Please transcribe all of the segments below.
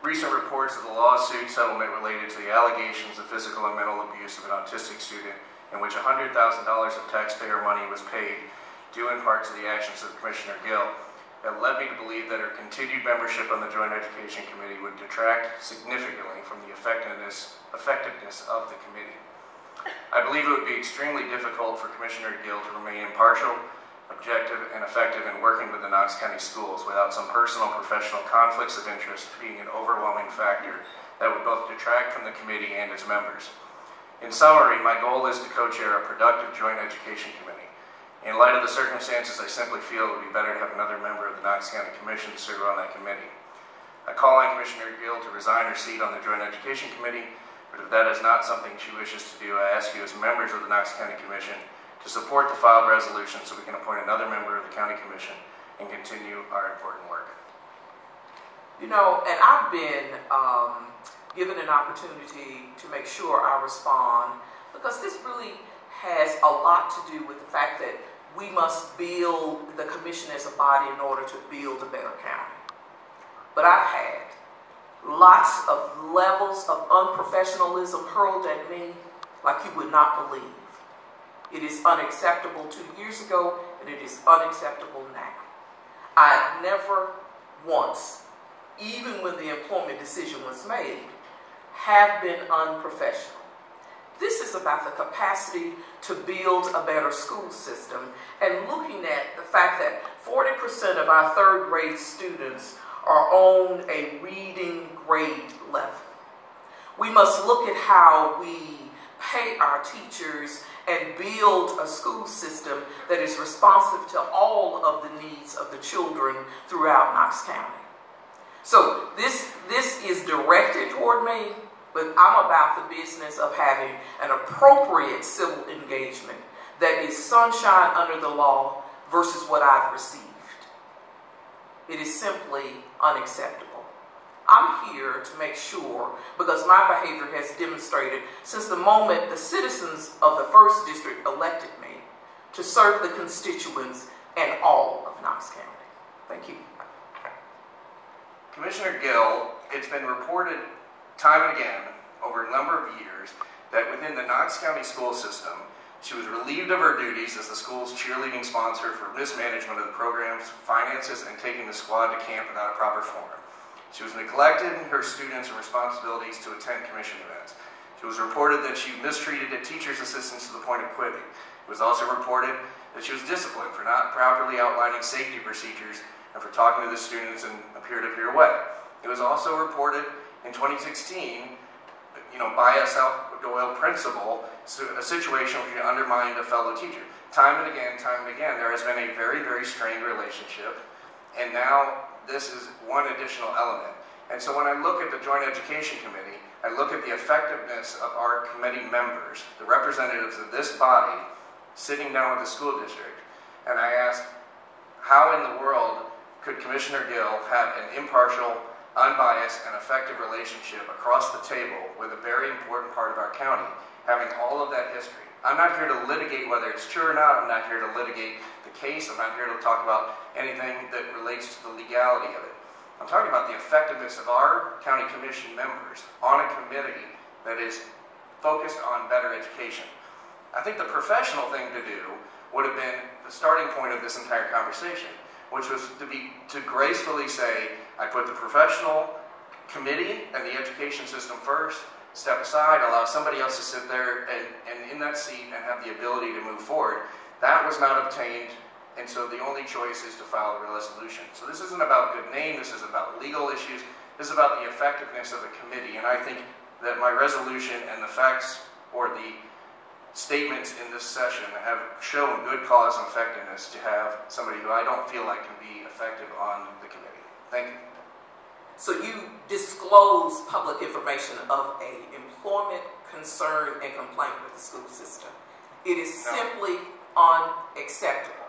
recent reports of the lawsuit settlement related to the allegations of physical and mental abuse of an autistic student, in which $100,000 of taxpayer money was paid, due in part to the actions of Commissioner Gill, that led me to believe that her continued membership on the Joint Education Committee would detract significantly from the effectiveness of the committee. I believe it would be extremely difficult for Commissioner Gill to remain impartial, objective, and effective in working with the Knox County schools without some personal and professional conflicts of interest being an overwhelming factor that would both detract from the committee and its members. In summary, my goal is to co-chair a productive Joint Education Committee. In light of the circumstances, I simply feel it would be better to have another member of the Knox County Commission serve on that committee. I call on Commissioner Gill to resign her seat on the Joint Education Committee, but if that is not something she wishes to do, I ask you as members of the Knox County Commission to support the filed resolution so we can appoint another member of the County Commission and continue our important work. You know, and I've been given an opportunity to make sure I respond, because this really has a lot to do with the fact that we must build the commission as a body in order to build a better county. But I've had lots of levels of unprofessionalism hurled at me like you would not believe. It is unacceptable 2 years ago, and it is unacceptable now. I never once, even when the employment decision was made, have been unprofessional. This is about the capacity to build a better school system, and looking at the fact that 40% of our third grade students are on a reading grade level. We must look at how we pay our teachers and build a school system that is responsive to all of the needs of the children throughout Knox County. So this is directed toward me, but I'm about the business of having an appropriate civil engagement that is sunshine under the law versus what I've received. It is simply unacceptable. I'm here to make sure, because my behavior has demonstrated since the moment the citizens of the 1st District elected me to serve the constituents and all of Knox County. Thank you. Commissioner Gill, it's been reported time and again over a number of years that within the Knox County school system, she was relieved of her duties as the school's cheerleading sponsor for mismanagement of the program's finances and taking the squad to camp without a proper form. She was neglected in her students and responsibilities to attend commission events. It was reported that she mistreated a teacher's assistants to the point of quitting. It was also reported that she was disciplined for not properly outlining safety procedures and for talking to the students in a peer-to-peer way. It was also reported in 2016, by a South Doyle principal, a situation where she undermined a fellow teacher. Time and again, there has been a very, very strained relationship, and now this is one additional element. And so when I look at the Joint Education Committee, I look at the effectiveness of our committee members, the representatives of this body, sitting down with the school district, and I ask, how in the world could Commissioner Gill have an impartial, unbiased, and effective relationship across the table with a very important part of our county, having all of that history? I'm not here to litigate whether it's true or not. I'm not here to litigate the case. I'm not here to talk about anything that relates to the legality of it. I'm talking about the effectiveness of our county commission members on a committee that is focused on better education. I think the professional thing to do would have been the starting point of this entire conversation, which was to gracefully say, I put the professional committee and the education system first, step aside, allow somebody else to sit there and in that seat and have the ability to move forward. That was not obtained, and so the only choice is to file a resolution. So this isn't about good name, this is about legal issues, this is about the effectiveness of the committee, and I think that my resolution and the facts or the statements in this session have shown good cause and effectiveness to have somebody who I don't feel like can be effective on the committee. Thank you. So you disclose public information of an employment concern and complaint with the school system. It is simply unacceptable.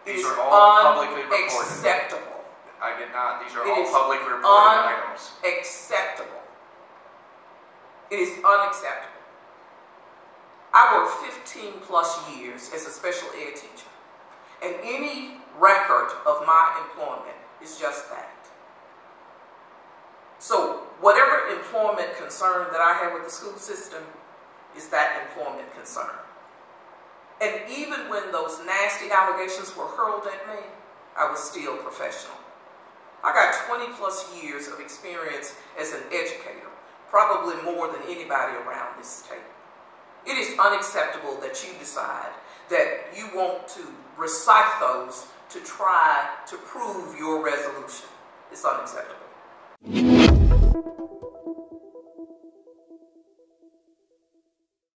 These are all publicly reported. Unacceptable. I did not. These are all publicly reported items. Unacceptable. It is unacceptable. I worked 15 plus years as a special ed teacher, and any record of my employment is just that. So employment concern that I had with the school system is that employment concern. And even when those nasty allegations were hurled at me, I was still professional. I got 20 plus years of experience as an educator, probably more than anybody around this state. It is unacceptable that you decide that you want to recite those to try to prove your resolution. It's unacceptable.